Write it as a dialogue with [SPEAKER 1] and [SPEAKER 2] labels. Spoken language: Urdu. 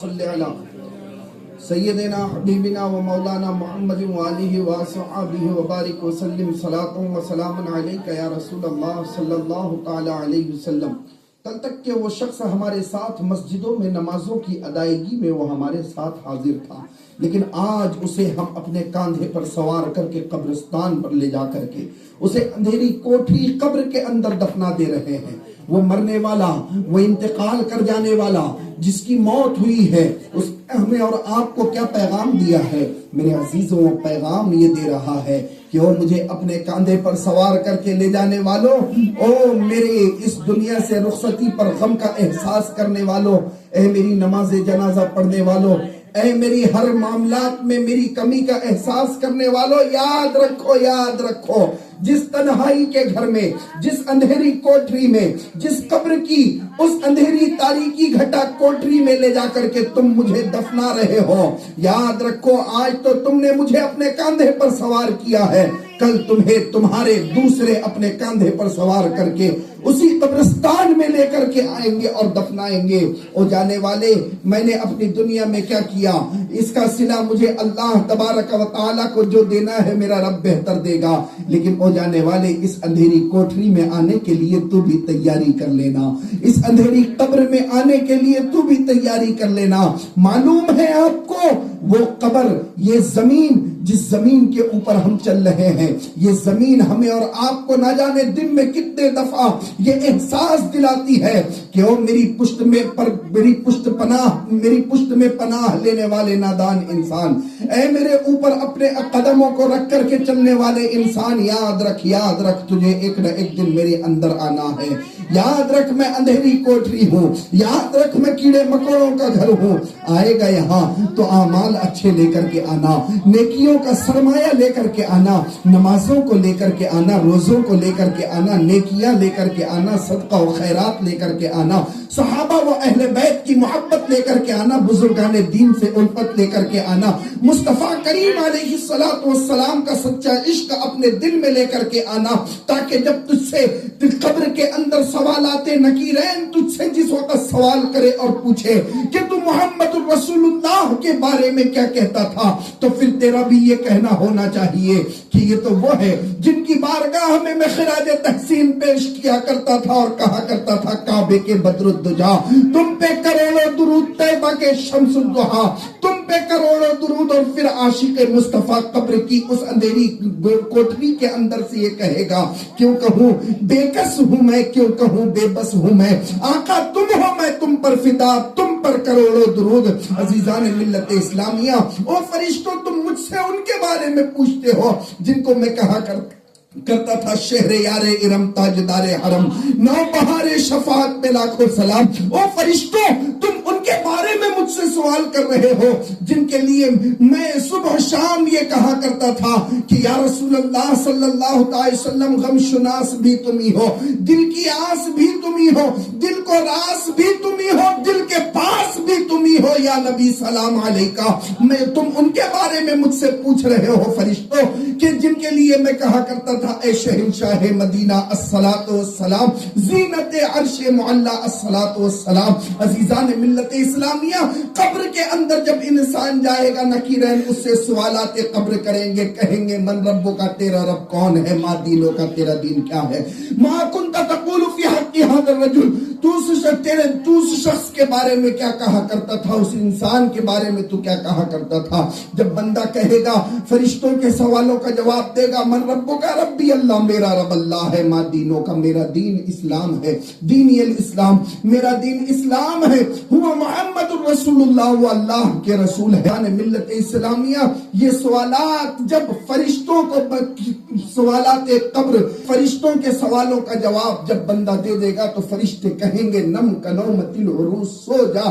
[SPEAKER 1] صلی علی سیدنا حبیبنا و مولانا محمد و آلہ و صحابہ و بارک وسلم صلاۃ و سلام علیک یا رسول اللہ صلی اللہ تعالی علیہ وسلم۔ کل تک کہ وہ شخص ہمارے ساتھ مسجدوں میں نمازوں کی ادائیگی میں وہ ہمارے ساتھ حاضر تھا، لیکن آج اسے ہم اپنے کاندھے پر سوار کر کے قبرستان پر لے جا کر کے اسے اندھیری کوٹھی قبر کے اندر دفنا دے رہے ہیں۔ وہ مرنے والا، وہ انتقال کر جانے والا، جس کی موت ہوئی ہے، اس ہمیں اور آپ کو کیا پیغام دیا ہے؟ میرے عزیزوں، پیغام یہ دے رہا ہے کہ او مجھے اپنے کاندھے پر سوار کر کے لے جانے والوں، او میرے اس دنیا سے رخصتی پر غم کا احساس کرنے والوں، اے میری نماز جنازہ پڑھنے والوں، اے میری ہر معاملات میں میری کمی کا احساس کرنے والوں، یاد رکھو جس تنہائی کے گھر میں، جس اندھیری کوٹری میں، جس قبر کی اس اندھیری تاریکی گھٹا کوٹری میں لے جا کر کے تم مجھے دفنا رہے ہو، یاد رکھو آج تو تم نے مجھے اپنے کاندھے پر سوار کیا ہے، کل تمہیں تمہارے دوسرے اپنے کاندھے پر سوار کر کے اسی قبرستان میں لے کر کے آئیں گے اور دفنائیں گے۔ او جانے والے، میں نے اپنی دنیا میں کیا کیا، اس کا صلہ مجھے اللہ تبارک و تعالیٰ کو جو دینا ہے میرا رب بہتر دے گا، لیکن او جانے والے اس اندھیری کوٹری میں آنے کے لیے تو بھی تیاری کر لینا، اس اندھیری قبر میں آنے کے لیے تو بھی تیاری کر لینا۔ معلوم ہے آپ کو وہ قبر، یہ زمین، جس زمین کے اوپر ہم چل رہے ہیں، یہ زمین ہمیں اور آپ کو نہ جانے دن میں کتنے دفعہ یہ احساس دلاتی ہے کہ او میری پشت میں پناہ لینے والے نادان انسان، اے میرے اوپر اپنے قدموں کو رکھ کر کے چلنے والے انسان، یاد رکھ تجھے ایک نہ ایک دن میرے اندر آنا ہے، یاد رکھ میں اندھیری کوٹری ہوں، یاد رکھ میں کیڑے مکوڑوں کا گھر ہوں، آئے گا یہاں تو اعمال اچھے لے کر کے آنا، نیکیوں کا سرمایہ لے کر کے آنا، نمازوں کو لے کر کے آنا، روزوں کو لے کر کے آنا، نیکیاں لے کر کے آنا، صدقہ و خیرات لے کر کے آنا، صحابہ و اہل بیت کی محبت لے کر کے آنا، بزرگان دین سے الفت لے کر کے آنا، مصطفیٰ کریم علیہ السلام کا سچا عشق اپنے دل میں لے کر کے آنا، تاکہ جب تجھ سے قبر کے اندر سوالات نکیرین تجھ سے جس وقت سوال کرے اور پوچھے کہ تو محمد الرسول اللہ کے بارے میں کیا کہتا تھا، تو پھر تیرا بھی یہ کہنا ہونا چاہیے کہ یہ تو وہ ہے جن کی بارگاہ میں میں خراج تحسین پیش کیا کرتا تھا اور کہا کرتا تھا کعبے کے بدر الدجا، تم پہ کروڑوں درود، طیبہ کے شمس الضحا، تم پہ کروڑوں درود، اور پھر عاشق مصطفیٰ قبر کی اس اندھیری کوٹری کے اندر سے یہ کہے گا، کیوں کہوں بے کس ہوں میں، کیوں کہوں بے بس ہوں میں، آقا تم ہو میں تم پر فدا، تم پر کروڑوں درود۔ عزیزان ملت اسلامیہ، او فرشتوں تم مجھ سے ان کے بارے میں پوچھتے ہو جن کو میں کہا کرتا تھا شہر یار ارم تاجدار حرم، نو بہار شفاعت میں لاکھوں سلام۔ او فرشتوں تم ان کے بارے میں مجھ سے سوال کر رہے ہو جن کے لیے میں صبح شام یہ کہا کرتا تھا کہ یا رسول اللہ صلی اللہ علیہ وسلم، غم شناس بھی تم ہی ہو، دل کی آس بھی تم ہی ہو، دل کو راس بھی تم ہی ہو، دل کے پاس بھی تم ہی ہو، یا نبی سلام علیکہ۔ میں تم ان کے بارے میں مجھ سے پوچھ رہے ہو فرشتوں کہ جن کے لیے میں کہا کرتا تھا اے شہنشاہ مدینہ الصلاۃ والسلام، زینت عرش معلا الصلاۃ والسلام۔ عزیزان ملت اسلامیہ، قبر کے اندر جب انسان جائے گا، نکیرین اس سے سوالات قبر کریں گے، کہیں گے من ربو کا، تیرا رب کون ہے، ما دینوں کا، تیرا دین کیا ہے، ما کنت تقول فی حق ھذا الرجل، تو اس شخص کے بارے میں کیا کہا کرتا تھا، اس انسان کے بارے میں تو کیا کہا کرتا تھا۔ جب بندہ کہے گا، فرشتوں کے سوالوں کا جواب دے گا، من ربو کا، ربی اللہ، میرا رب اللہ ہے، ما دینوں کا، میرا دین اسلام ہے، دینی الاسلام، میرا دین اسلام ہے، ہوا محمد الرسول اللہ، وہ اللہ کے رسول ہے۔ ملت اسلامیہ، یہ سوالات جب فرشتوں کو، سوالات قبر، فرشتوں کے سوالوں کا جواب جب بندہ دے دے گا تو فرشتے کہیں گے نم کنومت العروس، سو جا